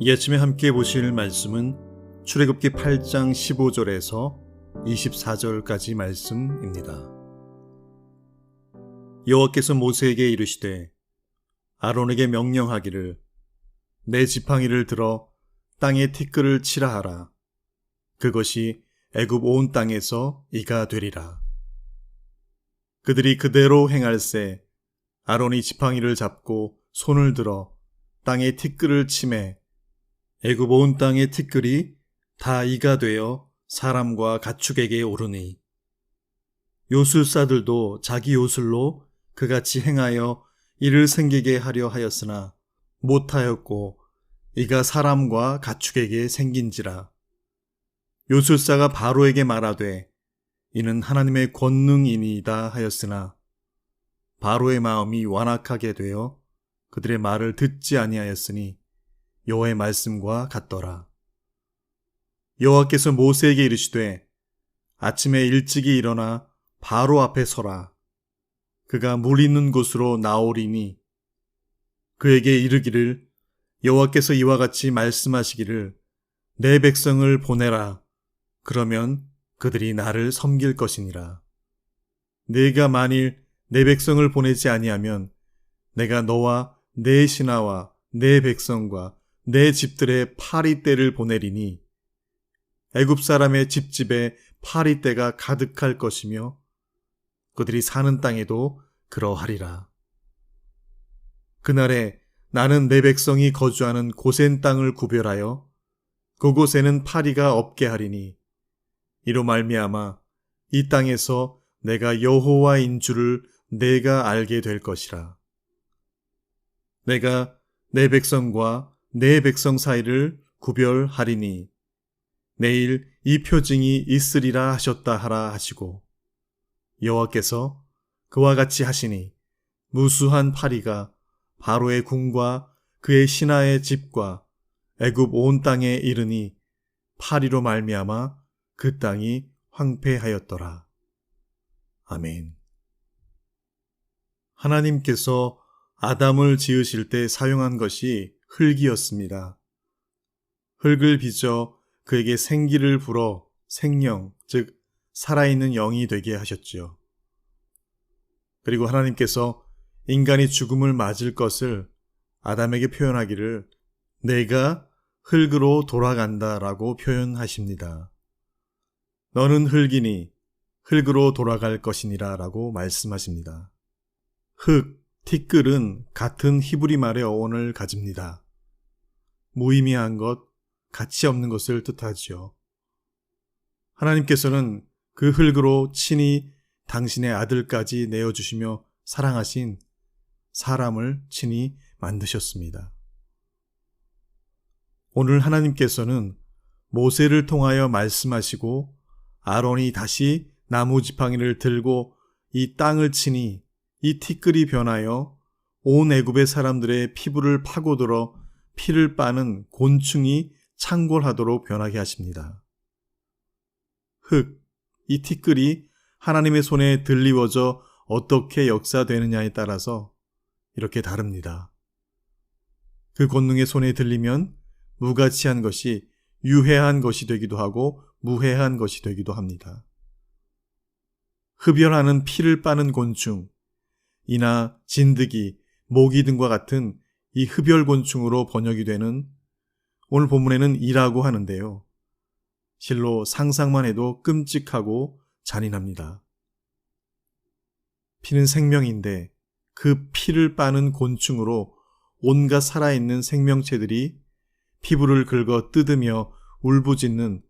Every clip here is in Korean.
이 아침에 함께 보실 말씀은 출애굽기 8장 15절에서 24절까지 말씀입니다. 여호와께서 모세에게 이르시되 아론에게 명령하기를 내 지팡이를 들어 땅에 티끌을 치라 하라. 그것이 애굽 온 땅에서 이가 되리라. 그들이 그대로 행할세 아론이 지팡이를 잡고 손을 들어 땅에 티끌을 치매 애굽 온 땅의 티끌이 다 이가 되어 사람과 가축에게 오르니 요술사들도 자기 요술로 그같이 행하여 이를 생기게 하려 하였으나 못하였고 이가 사람과 가축에게 생긴지라. 요술사가 바로에게 말하되 이는 하나님의 권능이니이다 하였으나 바로의 마음이 완악하게 되어 그들의 말을 듣지 아니하였으니 여호와의 말씀과 같더라. 여호와께서 모세에게 이르시되 아침에 일찍이 일어나 바로 앞에 서라. 그가 물 있는 곳으로 나오리니 그에게 이르기를 여호와께서 이와 같이 말씀하시기를 내 백성을 보내라. 그러면 그들이 나를 섬길 것이니라. 네가 만일 내 백성을 보내지 아니하면 내가 너와 내 신하와 내 백성과 내 집들의 파리떼를 보내리니 애굽 사람의 집집에 파리떼가 가득할 것이며 그들이 사는 땅에도 그러하리라. 그날에 나는 내 백성이 거주하는 고센 땅을 구별하여 그곳에는 파리가 없게 하리니 이로 말미암아 이 땅에서 내가 여호와인 줄을 내가 알게 될 것이라. 내가 내 백성과 내 백성 사이를 구별하리니 내일 이 표징이 있으리라 하셨다 하라 하시고 여호와께서 그와 같이 하시니 무수한 파리가 바로의 궁과 그의 신하의 집과 애굽 온 땅에 이르니 파리로 말미암아 그 땅이 황폐하였더라. 아멘. 하나님께서 아담을 지으실 때 사용한 것이 흙이었습니다. 흙을 빚어 그에게 생기를 불어 생명, 즉 살아있는 영이 되게 하셨지요. 그리고 하나님께서 인간이 죽음을 맞을 것을 아담에게 표현하기를 내가 흙으로 돌아간다라고 표현하십니다. 너는 흙이니 흙으로 돌아갈 것이니라 라고 말씀하십니다. 흙, 티끌은 같은 히브리 말의 어원을 가집니다. 무의미한 것, 가치 없는 것을 뜻하지요. 하나님께서는 그 흙으로 친히 당신의 아들까지 내어주시며 사랑하신 사람을 친히 만드셨습니다. 오늘 하나님께서는 모세를 통하여 말씀하시고 아론이 다시 나무 지팡이를 들고 이 땅을 치니 이 티끌이 변하여 온 애굽의 사람들의 피부를 파고들어 피를 빠는 곤충이 창궐하도록 변하게 하십니다. 흙, 이 티끌이 하나님의 손에 들리워져 어떻게 역사되느냐에 따라서 이렇게 다릅니다. 그 권능의 손에 들리면 무가치한 것이 유해한 것이 되기도 하고 무해한 것이 되기도 합니다. 흡혈하는 피를 빠는 곤충, 이나 진드기, 모기 등과 같은 이 흡혈곤충으로 번역이 되는 오늘 본문에는 이라고 하는데요. 실로 상상만 해도 끔찍하고 잔인합니다. 피는 생명인데 그 피를 빠는 곤충으로 온갖 살아있는 생명체들이 피부를 긁어 뜯으며 울부짖는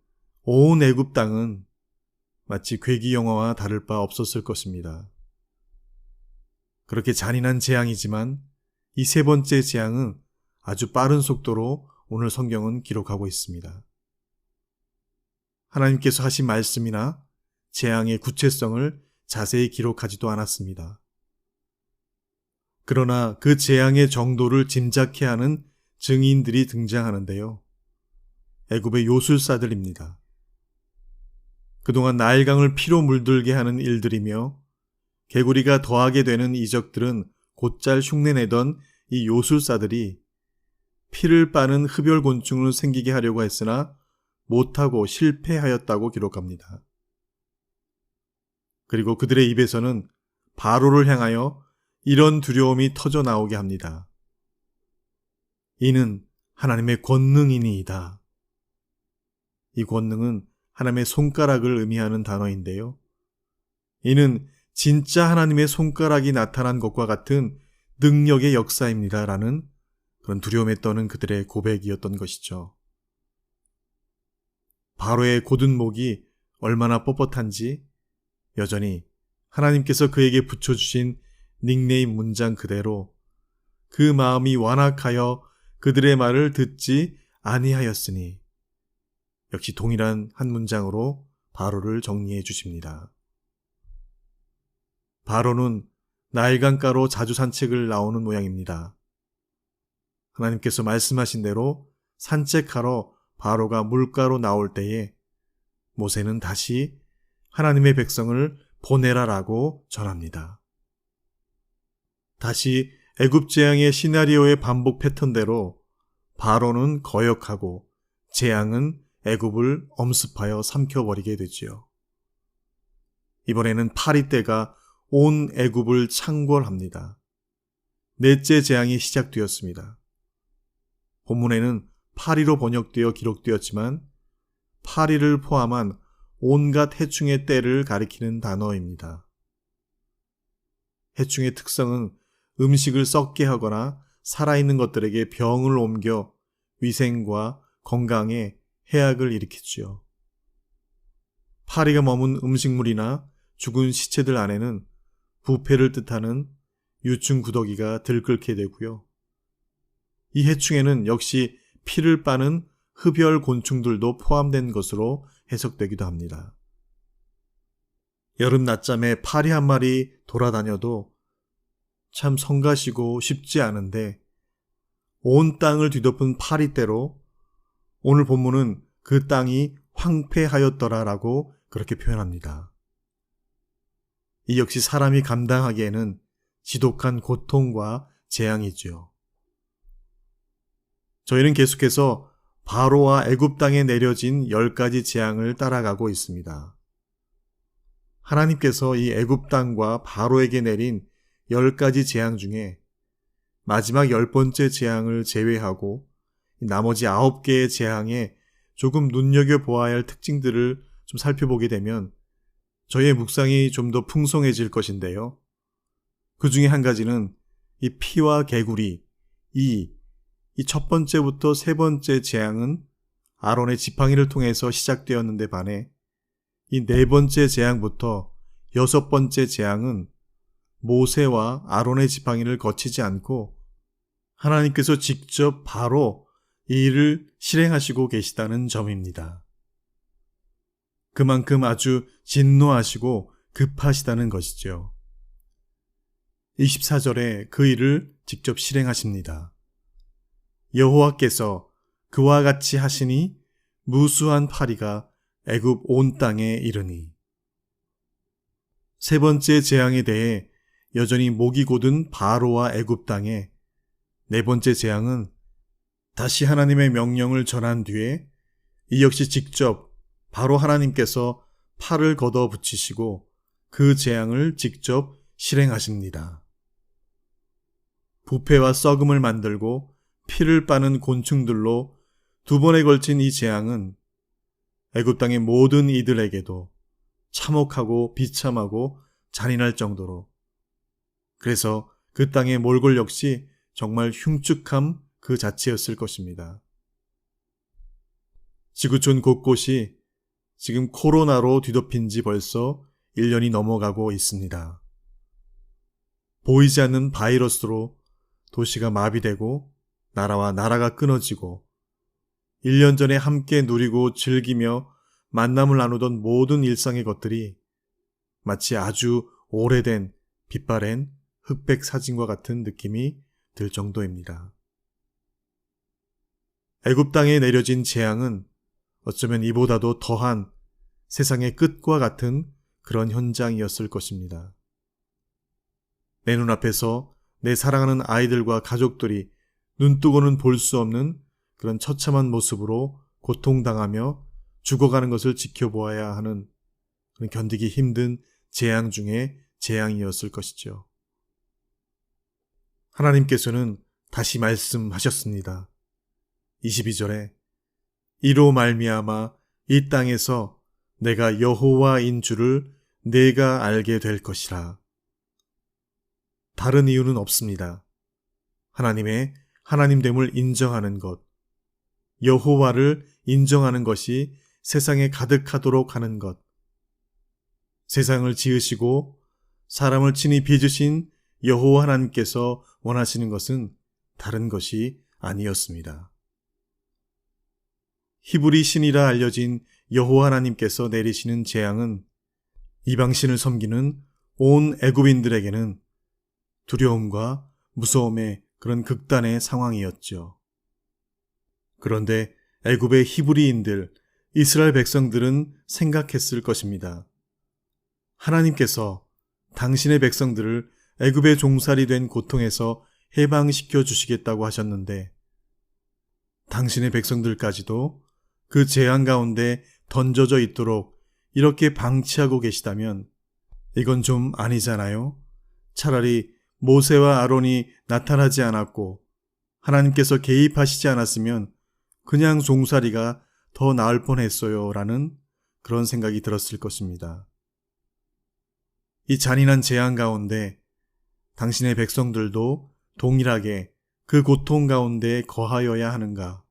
온 애굽 땅은 마치 괴기 영화와 다를 바 없었을 것입니다. 그렇게 잔인한 재앙이지만 이 세 번째 재앙은 아주 빠른 속도로 오늘 성경은 기록하고 있습니다. 하나님께서 하신 말씀이나 재앙의 구체성을 자세히 기록하지도 않았습니다. 그러나 그 재앙의 정도를 짐작케 하는 증인들이 등장하는데요. 애굽의 요술사들입니다. 그동안 나일강을 피로 물들게 하는 일들이며 개구리가 더하게 되는 이적들은 곧잘 흉내내던 이 요술사들이 피를 빠는 흡혈곤충을 생기게 하려고 했으나 못하고 실패하였다고 기록합니다. 그리고 그들의 입에서는 바로를 향하여 이런 두려움이 터져 나오게 합니다. 이는 하나님의 권능이니이다. 이 권능은 하나님의 손가락을 의미하는 단어인데요. 이는 진짜 하나님의 손가락이 나타난 것과 같은 능력의 역사입니다. 라는 그런 두려움에 떠는 그들의 고백이었던 것이죠. 바로의 곧은 목이 얼마나 뻣뻣한지 여전히 하나님께서 그에게 붙여주신 닉네임 문장 그대로 그 마음이 완악하여 그들의 말을 듣지 아니하였으니 역시 동일한 한 문장으로 바로를 정리해 주십니다. 바로는 나일강가로 자주 산책을 나오는 모양입니다. 하나님께서 말씀하신 대로 산책하러 바로가 물가로 나올 때에 모세는 다시 하나님의 백성을 보내라라고 전합니다. 다시 애굽 재앙의 시나리오의 반복 패턴대로 바로는 거역하고 재앙은 애굽을 엄습하여 삼켜버리게 되지요. 이번에는 파리 떼가 온 애굽을 창궐합니다. 넷째 재앙이 시작되었습니다. 본문에는 파리로 번역되어 기록되었지만 파리를 포함한 온갖 해충의 떼를 가리키는 단어입니다. 해충의 특성은 음식을 썩게 하거나 살아있는 것들에게 병을 옮겨 위생과 건강에 해악을 일으키지요. 파리가 머문 음식물이나 죽은 시체들 안에는 부패를 뜻하는 유충구더기가 들끓게 되고요. 이 해충에는 역시 피를 빠는 흡혈 곤충들도 포함된 것으로 해석되기도 합니다. 여름 낮잠에 파리 한 마리 돌아다녀도 참 성가시고 쉽지 않은데 온 땅을 뒤덮은 파리떼로 오늘 본문은 그 땅이 황폐하였더라라고 그렇게 표현합니다. 이 역시 사람이 감당하기에는 지독한 고통과 재앙이지요. 저희는 계속해서 바로와 애굽 땅에 내려진 10가지 재앙을 따라가고 있습니다. 하나님께서 이 애굽 땅과 바로에게 내린 10가지 재앙 중에 마지막 10번째 재앙을 제외하고 나머지 9개의 재앙에 조금 눈여겨보아야 할 특징들을 좀 살펴보게 되면 저희의 묵상이 좀 더 풍성해질 것인데요. 그 중에 한 가지는 이 피와 개구리, 이 첫 번째부터 세 번째 재앙은 아론의 지팡이를 통해서 시작되었는데 반해 이 네 번째 재앙부터 여섯 번째 재앙은 모세와 아론의 지팡이를 거치지 않고 하나님께서 직접 바로 이 일을 실행하시고 계시다는 점입니다. 그만큼 아주 진노하시고 급하시다는 것이죠. 24절에 그 일을 직접 실행하십니다. 여호와께서 그와 같이 하시니 무수한 파리가 애굽 온 땅에 이르니. 세 번째 재앙에 대해 여전히 목이 곧은 바로와 애굽 땅에, 네 번째 재앙은 다시 하나님의 명령을 전한 뒤에 이 역시 직접 바로 하나님께서 팔을 걷어 붙이시고 그 재앙을 직접 실행하십니다. 부패와 썩음을 만들고 피를 빠는 곤충들로 두 번에 걸친 이 재앙은 애굽 땅의 모든 이들에게도 참혹하고 비참하고 잔인할 정도로, 그래서 그 땅의 몰골 역시 정말 흉측함 그 자체였을 것입니다. 지구촌 곳곳이 지금 코로나로 뒤덮인 지 벌써 1년이 넘어가고 있습니다. 보이지 않는 바이러스로 도시가 마비되고 나라와 나라가 끊어지고 1년 전에 함께 누리고 즐기며 만남을 나누던 모든 일상의 것들이 마치 아주 오래된 빛바랜 흑백 사진과 같은 느낌이 들 정도입니다. 애굽 땅에 내려진 재앙은 어쩌면 이보다도 더한 세상의 끝과 같은 그런 현장이었을 것입니다. 내 눈앞에서 내 사랑하는 아이들과 가족들이 눈뜨고는 볼 수 없는 그런 처참한 모습으로 고통당하며 죽어가는 것을 지켜보아야 하는 그런 견디기 힘든 재앙 중에 재앙이었을 것이죠. 하나님께서는 다시 말씀하셨습니다. 22절에 이로 말미암아 이 땅에서 내가 여호와인 줄을 내가 알게 될 것이라. 다른 이유는 없습니다. 하나님의 하나님됨을 인정하는 것, 여호와를 인정하는 것이 세상에 가득하도록 하는 것, 세상을 지으시고 사람을 친히 빚으신 여호와 하나님께서 원하시는 것은 다른 것이 아니었습니다. 히브리 신이라 알려진 여호와 하나님께서 내리시는 재앙은 이방신을 섬기는 온 애굽인들에게는 두려움과 무서움의 그런 극단의 상황이었죠. 그런데 애굽의 히브리인들, 이스라엘 백성들은 생각했을 것입니다. 하나님께서 당신의 백성들을 애굽의 종살이 된 고통에서 해방시켜 주시겠다고 하셨는데 당신의 백성들까지도 그 재앙 가운데 던져져 있도록 이렇게 방치하고 계시다면 이건 좀 아니잖아요? 차라리 모세와 아론이 나타나지 않았고 하나님께서 개입하시지 않았으면 그냥 종살이가 더 나을 뻔했어요 라는 그런 생각이 들었을 것입니다. 이 잔인한 재앙 가운데 당신의 백성들도 동일하게 그 고통 가운데 거하여야 하는가?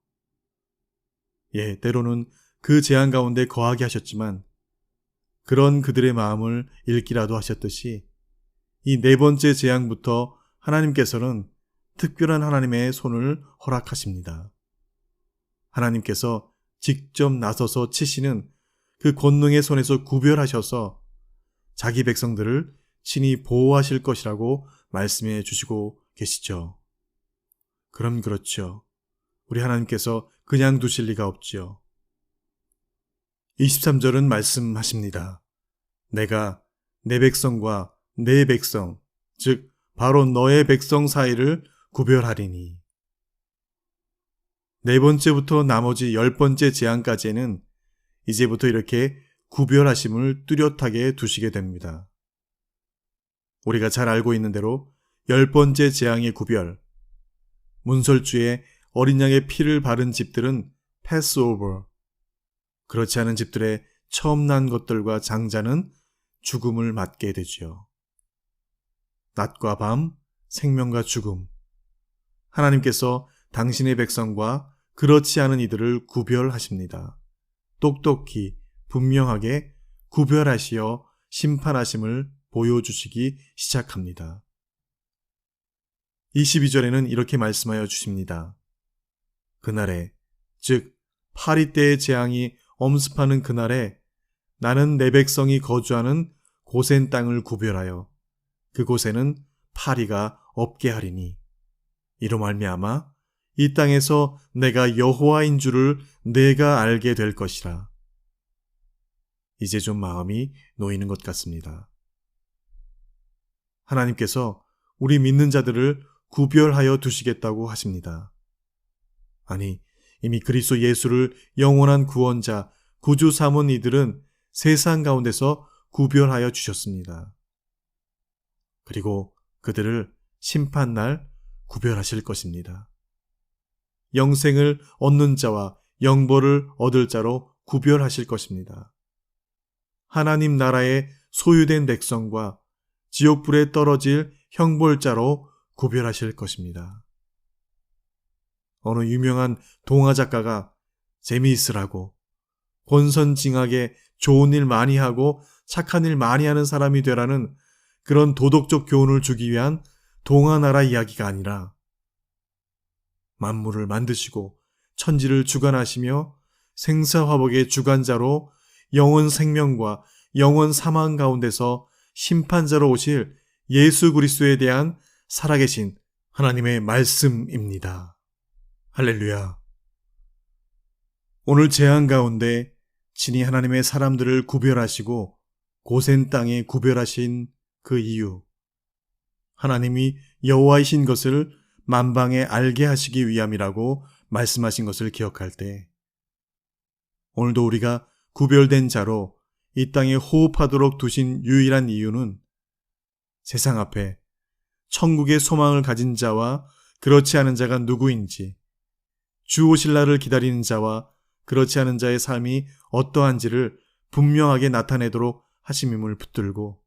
예, 때로는 그 재앙 가운데 거하게 하셨지만 그런 그들의 마음을 읽기라도 하셨듯이 이 네 번째 재앙부터 하나님께서는 특별한 하나님의 손을 허락하십니다. 하나님께서 직접 나서서 치시는 그 권능의 손에서 구별하셔서 자기 백성들을 친히 보호하실 것이라고 말씀해 주시고 계시죠. 그럼 그렇죠. 우리 하나님께서 그냥 두실 리가 없죠. 23절은 말씀하십니다. 내가 내 백성과 내 백성, 즉 바로 너의 백성 사이를 구별하리니. 네 번째부터 나머지 10번째 재앙까지는 이제부터 이렇게 구별하심을 뚜렷하게 두시게 됩니다. 우리가 잘 알고 있는 대로 10번째 재앙의 구별, 문설주에 어린 양의 피를 바른 집들은 패스오버, 그렇지 않은 집들의 처음 난 것들과 장자는 죽음을 맞게 되지요. 낮과 밤, 생명과 죽음. 하나님께서 당신의 백성과 그렇지 않은 이들을 구별하십니다. 똑똑히, 분명하게 구별하시어 심판하심을 보여주시기 시작합니다. 22절에는 이렇게 말씀하여 주십니다. 그날에, 즉 파리 때의 재앙이 엄습하는 그날에 나는 내 백성이 거주하는 고센 땅을 구별하여 그곳에는 파리가 없게 하리니 이로 말미암아 이 땅에서 내가 여호와인 줄을 내가 알게 될 것이라. 이제 좀 마음이 놓이는 것 같습니다. 하나님께서 우리 믿는 자들을 구별하여 두시겠다고 하십니다. 아니, 이미 그리스도 예수를 영원한 구원자, 구주 삼은 이들은 세상 가운데서 구별하여 주셨습니다. 그리고 그들을 심판날 구별하실 것입니다. 영생을 얻는 자와 영벌을 얻을 자로 구별하실 것입니다. 하나님 나라의 소유된 백성과 지옥불에 떨어질 형벌자로 구별하실 것입니다. 어느 유명한 동화 작가가 재미있으라고 권선징악에 좋은 일 많이 하고 착한 일 많이 하는 사람이 되라는 그런 도덕적 교훈을 주기 위한 동화나라 이야기가 아니라 만물을 만드시고 천지를 주관하시며 생사화복의 주관자로 영원 생명과 영원 사망 가운데서 심판자로 오실 예수 그리스도에 대한 살아계신 하나님의 말씀입니다. 할렐루야. 오늘 재앙 가운데 친히 하나님의 사람들을 구별하시고 고센 땅에 구별하신 그 이유, 하나님이 여호와이신 것을 만방에 알게 하시기 위함이라고 말씀하신 것을 기억할 때, 오늘도 우리가 구별된 자로 이 땅에 호흡하도록 두신 유일한 이유는 세상 앞에 천국의 소망을 가진 자와 그렇지 않은 자가 누구인지, 주 오실 날을 기다리는 자와 그렇지 않은 자의 삶이 어떠한지를 분명하게 나타내도록 하심임을 붙들고,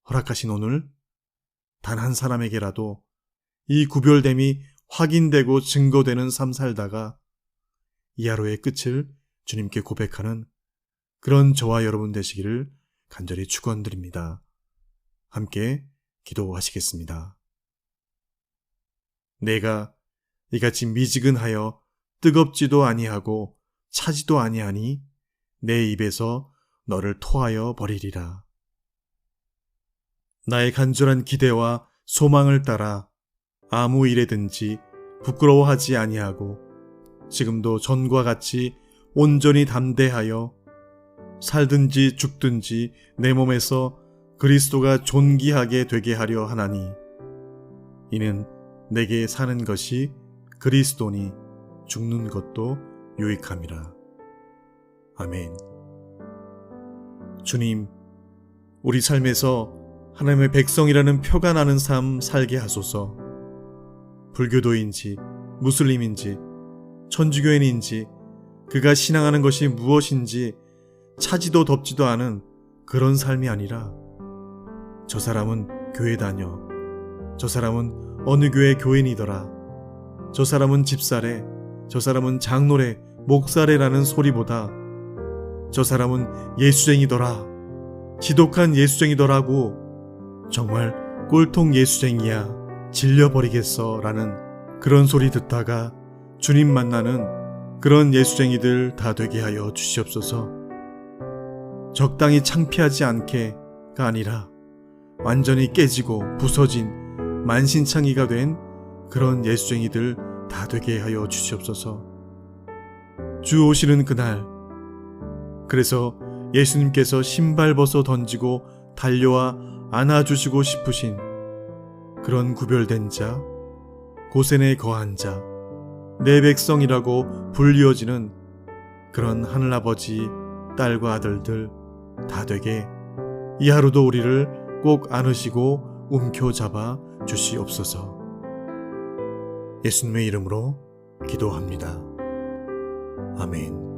허락하신 오늘 단 한 사람에게라도 이 구별됨이 확인되고 증거되는 삶 살다가 이 하루의 끝을 주님께 고백하는 그런 저와 여러분 되시기를 간절히 축원드립니다. 함께 기도하시겠습니다. 내가 이같이 미지근하여 뜨겁지도 아니하고 차지도 아니하니 내 입에서 너를 토하여 버리리라. 나의 간절한 기대와 소망을 따라 아무 일에든지 부끄러워하지 아니하고 지금도 전과 같이 온전히 담대하여 살든지 죽든지 내 몸에서 그리스도가 존귀하게 되게 하려 하나니 이는 내게 사는 것이 그리스도니 죽는 것도 유익함이라. 아멘. 주님, 우리 삶에서 하나님의 백성이라는 표가 나는 삶 살게 하소서. 불교도인지 무슬림인지 천주교인인지 그가 신앙하는 것이 무엇인지 차지도 덥지도 않은 그런 삶이 아니라 저 사람은 교회 다녀, 저 사람은 어느 교회 교인이더라, 저 사람은 집사래, 저 사람은 장로래, 목사래라는 소리보다 저 사람은 예수쟁이더라, 지독한 예수쟁이더라고, 정말 꼴통 예수쟁이야, 질려버리겠어 라는 그런 소리 듣다가 주님 만나는 그런 예수쟁이들 다 되게 하여 주시옵소서. 적당히 창피하지 않게가 아니라 완전히 깨지고 부서진 만신창이가 된 그런 예수쟁이들 다 되게 하여 주시옵소서. 주 오시는 그날, 그래서 예수님께서 신발 벗어 던지고 달려와 안아주시고 싶으신 그런 구별된 자, 고센에 거한 자, 내 백성이라고 불리워지는 그런 하늘아버지, 딸과 아들들 다 되게 이 하루도 우리를 꼭 안으시고 움켜잡아 주시옵소서. 예수님의 이름으로 기도합니다. 아멘.